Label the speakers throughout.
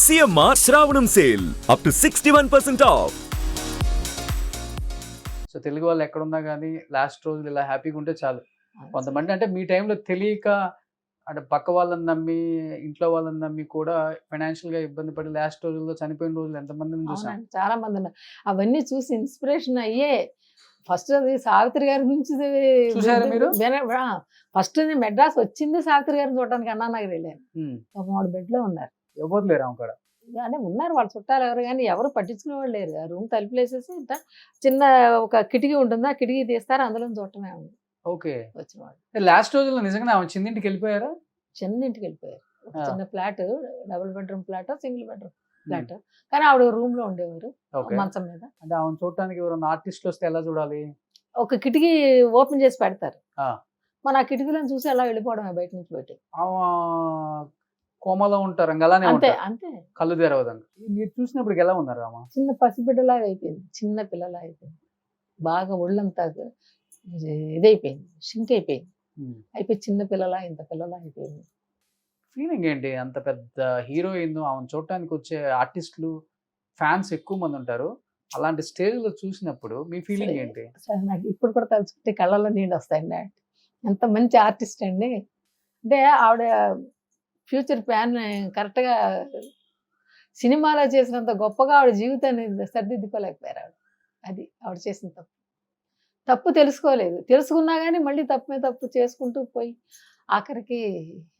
Speaker 1: CMR శ్రావణం sale up to 61% of.
Speaker 2: So Telugu వాళ్ళు ఎక్కడున్నా కానీ లాస్ట్ రోజులు ఇలా హ్యాపీగా ఉంటే చాలు. కొంతమంది అంటే మీ టైంలో తెలియక అంటే పక్క వాళ్ళని నమ్మి ఇంట్లో వాళ్ళని నమ్మి కూడా ఫైనాన్షియల్ గా ఇబ్బంది పడి లాస్ట్ రోజుల్లో చనిపోయిన రోజులు ఎంతమందిని చూసాం.
Speaker 3: అవునండి, చాలా మంది ఉన్నారు. అవన్నీ చూసి ఇన్స్పిరేషన్ అయ్యే ఫస్ట్ అది సావిత్రి గారి నుంచి
Speaker 2: చూసారా మీరు?
Speaker 3: ఫస్ట్ నేను మెడ్రాస్ వచ్చింది సావిత్రి గారిని చూడడానికి అన్నానగర్ వెళ్ళాను. 3 బెడ్ లో ఉన్నారు,
Speaker 2: ఎవరు లేరు ఆమె కూడా.
Speaker 3: అంటే ఉన్నారు వాళ్ళ చుట్టాలు ఎవరు, కానీ ఎవరు పట్టించుకునే వాళ్ళు లేరు. ఆ రూమ్ తలుపులేసేసి ఇంత చిన్న ఒక కిటికీ ఉంటుంది, ఆ కిటికీ తీస్తారు, అందులో చూడటమే ఉంది
Speaker 2: ఓకే.
Speaker 3: వచ్చిన వాళ్ళు.
Speaker 2: లాస్ట్ రోజుల్లో నిజంగా ఆమె చిన్నింటికి వెళ్ళిపోయారా?
Speaker 3: చిన్న ఇంటికి వెళ్ళిపోయారు. ఒక చిన్న flat, double bedroom flat, single bedroom flat, కానీ ఆవిడ రూమ్ లో ఉండేవారు మంచం మీద.
Speaker 2: అంటే ఆమె చూడటానికి ఎవరైనా ఆర్టిస్టులు వస్తే ఎలా చూడాలి?
Speaker 3: ఒక కిటికీ ఓపెన్ చేసి పెడతారు, మన ఆ కిటికీలను చూసి ఎలా వెళ్ళిపోవడమే బయట నుంచి పెట్టి.
Speaker 2: ఆమె కోమలో ఉంటారు, అలానే
Speaker 3: అంతే
Speaker 2: ఉంటారు,
Speaker 3: అంతే.
Speaker 2: కళ్ళు తెరవదండి. మీరు చూసినప్పుడు ఎలా ఉన్నారు ఆమె?
Speaker 3: చిన్న పసిబిడ్డలాగా అయిపోయింది, చిన్న పిల్లలా అయిపోయింది, బాగా ఒళ్ళంతా ఇదైపోయింది, షింక్ అయిపోయింది, అయిపోయి చిన్న పిల్లలా ఇంత పిల్లలా అయిపోయింది.
Speaker 2: ఫీలింగ్ ఏంటి? అంత పెద్ద హీరోయిన్ ఆమెను చూడటానికి వచ్చే ఆర్టిస్టులు ఫ్యాన్స్ ఎక్కువ మంది ఉంటారు, అలాంటి స్టేజ్ లో చూసినప్పుడు మీ ఫీలింగ్ ఏంటి?
Speaker 3: సరే, నాకు ఇప్పుడు కూడా తలుచుకుంటే కళ్ళల్లో నీళ్ళు వస్తాయండి. ఎంత మంచి ఆర్టిస్ట్ అండి. అంటే ఆవిడ ఫ్యూచర్ ప్లాన్ కరెక్ట్గా సినిమాలో చేసినంత గొప్పగా ఆవిడ జీవితాన్ని సరిదిద్దుకోలేకపోయారు ఆవిడ. అది ఆవిడ చేసిన తప్పు తెలుసుకోలేదు, తెలుసుకున్నా కానీ మళ్ళీ తప్పే తప్పు చేసుకుంటూ పోయి ఆఖరికి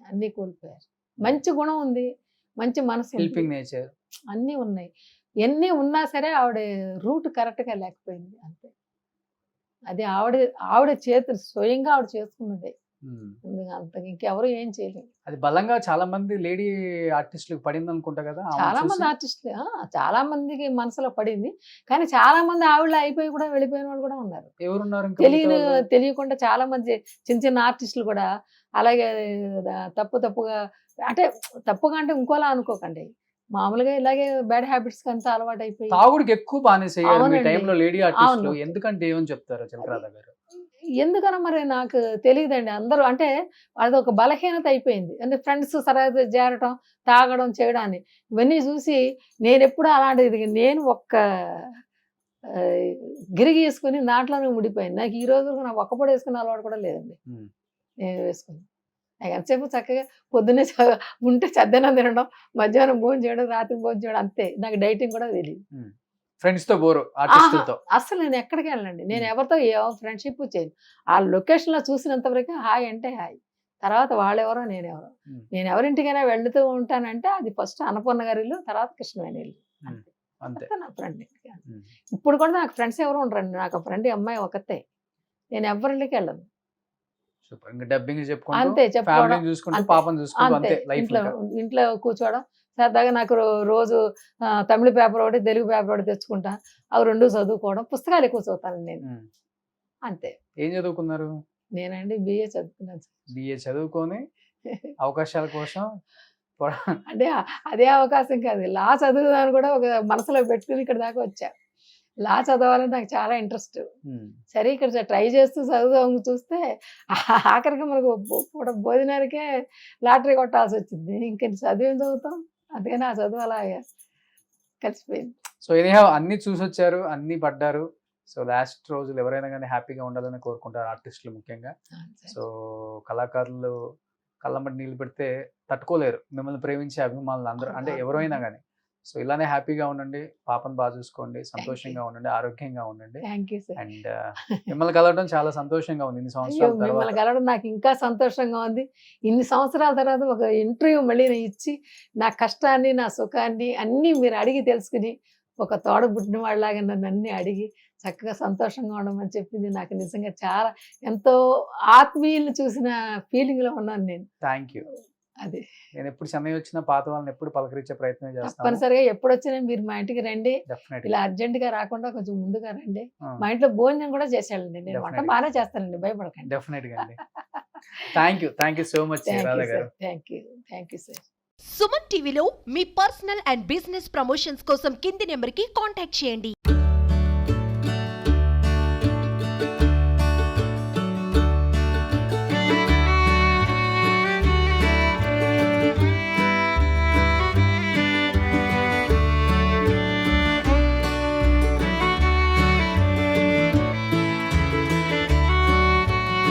Speaker 3: అన్నీ కోల్పోయారు. మంచి గుణం ఉంది, మంచి మనసు,
Speaker 2: హెల్పింగ్ నేచర్
Speaker 3: అన్నీ ఉన్నాయి. ఎన్ని ఉన్నా సరే ఆవిడ రూట్ కరెక్ట్గా లేకపోయింది అంతే. అది ఆవిడ చేతులు స్వయంగా ఆవిడ చేసుకున్నదే, అంతకు ఇంకెవరు ఏం చేయలేదు.
Speaker 2: అది బలంగా చాలా మంది లేడీ ఆర్టిస్టులకు పడింది అనుకుంటా కదా.
Speaker 3: చాలా మంది ఆర్టిస్టులు, చాలా మందికి మనసులో పడింది, కానీ చాలా మంది ఆవిడ అయిపోయి కూడా వెళ్ళిపోయిన వాళ్ళు కూడా ఉన్నారు.
Speaker 2: ఎవరున్నారు?
Speaker 3: తెలియకుండా చాలా మంది చిన్న చిన్న ఆర్టిస్టులు కూడా అలాగే తప్పుగా అంటే ఇంకోలా అనుకోకండి, మామూలుగా ఇలాగే బ్యాడ్ హ్యాబిట్స్ అంతా అలవాటు అయిపోయి
Speaker 2: తాగుడికి ఎక్కువ బానేసయ్యారు మీ టైంలో లేడీ ఆర్టిస్టులు. ఎందుకంటే ఏమని చెప్తారు చిలకరాధ గారు?
Speaker 3: ఎందుకన్నా మరి నాకు తెలియదండి. అందరూ అంటే అది ఒక బలహీనత అయిపోయింది. అంటే ఫ్రెండ్స్ సరదా చేరటం, తాగడం, చేయడాన్ని ఇవన్నీ చూసి నేను ఎప్పుడు అలాంటిది, నేను ఒక్క గిరిగి వేసుకుని దాంట్లోనే ముడిపోయింది. నాకు ఈ రోజు నాకు ఒక్కపొడి వేసుకునే అలవాటు కూడా లేదండి. నేను వేసుకుని నాకు ఎంతసేపు చక్కగా పొద్దున్నే ఉంటే చద్దనం తినడం, మధ్యాహ్నం భోజనం చేయడం, రాత్రి భోజనం చేయడం, అంతే. నాకు డైటింగ్ కూడా తెలియదు.
Speaker 2: ఫ్రెండ్స్ తో బోరు ఆర్టిస్టులతో
Speaker 3: అసలు నేను ఎక్కడికి వెళ్ళండి, నేను ఎవరితో ఫ్రెండ్షిప్ చేయను. ఆ లొకేషన్ లో చూసినంత వరకు హాయ్ అంటే హాయ్, తర్వాత వాళ్ళెవరో నేనెవరో. నేను ఎవరింటికైనా వెళ్తూ ఉంటానంటే అది ఫస్ట్ అన్నపూర్ణ గారి ఇల్లు, తర్వాత కృష్ణవేణి ఇల్లు, అంతే నా ఫ్రెండ్. ఇప్పుడు కూడా నాకు ఫ్రెండ్స్ ఎవరు ఉండరండి, నాకు ఫ్రెండ్ అమ్మాయి ఒకతే, నేను ఎవరింటికి వెళ్ళను. అంతే చెప్పుకోవడం, ఇంట్లో కూర్చోవడం సరదాగా. నాకు రోజు తమిళ పేపర్ ఒకటి, తెలుగు పేపర్ ఒకటి తెచ్చుకుంటా, అవి 2 చదువుకోవడం, పుస్తకాలు ఎక్కువ చదువుతాను నేను, అంతే.
Speaker 2: ఏం చదువుకున్నారు?
Speaker 3: నేనండి BA చదువుకున్నాను.
Speaker 2: BA చదువుకొని అవకాశాల కోసం
Speaker 3: అంటే అదే అవకాశం కాదు, లా చదువుదాన్ని కూడా ఒక మనసులో పెట్టుకుని ఇక్కడ దాకా వచ్చా. లా చదవాలని నాకు చాలా ఇంట్రెస్ట్. సరే ఇక్కడ ట్రై చేస్తూ చదువుదాం చూస్తే ఆఖరికి మనకు భోజనానికే లాటరీ కొట్టాల్సి వచ్చింది. ఇంక చదివేం చదువుతాం, అందుకని ఆ చదువు అలా కలిసిపోయింది.
Speaker 2: సో ఎనీహౌ అన్ని చూసొచ్చారు, అన్ని పడ్డారు. సో లాస్ట్ రోజులు ఎవరైనా కానీ హ్యాపీగా ఉండాలని కోరుకుంటారు ఆర్టిస్టులు ముఖ్యంగా. సో కళాకారులు కళ్ళమ్మటి నీళ్ళు పెడితే తట్టుకోలేరు మిమ్మల్ని ప్రేమించే అభిమానులు అందరూ, అంటే ఎవరైనా కానీ. సో ఇలానే హ్యాపీగా ఉండండి, పాపను బాగా చూసుకోండి, సంతోషంగా ఉండండి, ఆరోగ్యంగా ఉండండి. అండ్ మిమ్మల్ని కలవడం చాలా సంతోషంగా ఉంది. ఇన్ని సంవత్సరాల తర్వాత
Speaker 3: మిమ్మల్ని కలవడం నాకు ఇంకా సంతోషంగా ఉంది. ఇన్ని సంవత్సరాల తర్వాత ఒక ఇంటర్వ్యూ మళ్ళీ నేను ఇచ్చి నా కష్టాన్ని, నా సుఖాన్ని అన్నీ మీరు అడిగి తెలుసుకుని, ఒక తోడబుట్టిన వాళ్ళలాగా నన్ను అన్ని అడిగి చక్కగా సంతోషంగా ఉండమని చెప్పింది నాకు నిజంగా చాలా ఎంతో ఆత్మీయులను చూసిన ఫీలింగ్ లో ఉన్నాను నేను.
Speaker 2: Thank you.
Speaker 3: అదే
Speaker 2: నేను ఎప్పుడు చెన్నై వచ్చినా పాత వాళ్ళని ఎప్పుడు పలకరించే ప్రయత్నం చేస్తాను.
Speaker 3: తప్పనిసరిగా ఎప్పుడు వచ్చినా మీరు మా ఇంటికి రండి, ఇలా అర్జెంట్ గా రాకుండా కొంచెం ముందుగా రండి. మా ఇంట్లో భోజనం కూడా చేసేయాలండి, నేను వంట బాగానే చేస్తానండి, భయపడకండి.
Speaker 2: డెఫినెట్ గా అండి. Thank you so much Radha గారు.
Speaker 3: Thank you sir.
Speaker 4: సుమన్ టీవీలో మీ పర్సనల్ అండ్ బిజినెస్ ప్రమోషన్స్ కోసం కింది నెంబర్కి కాంటాక్ట్ చేయండి.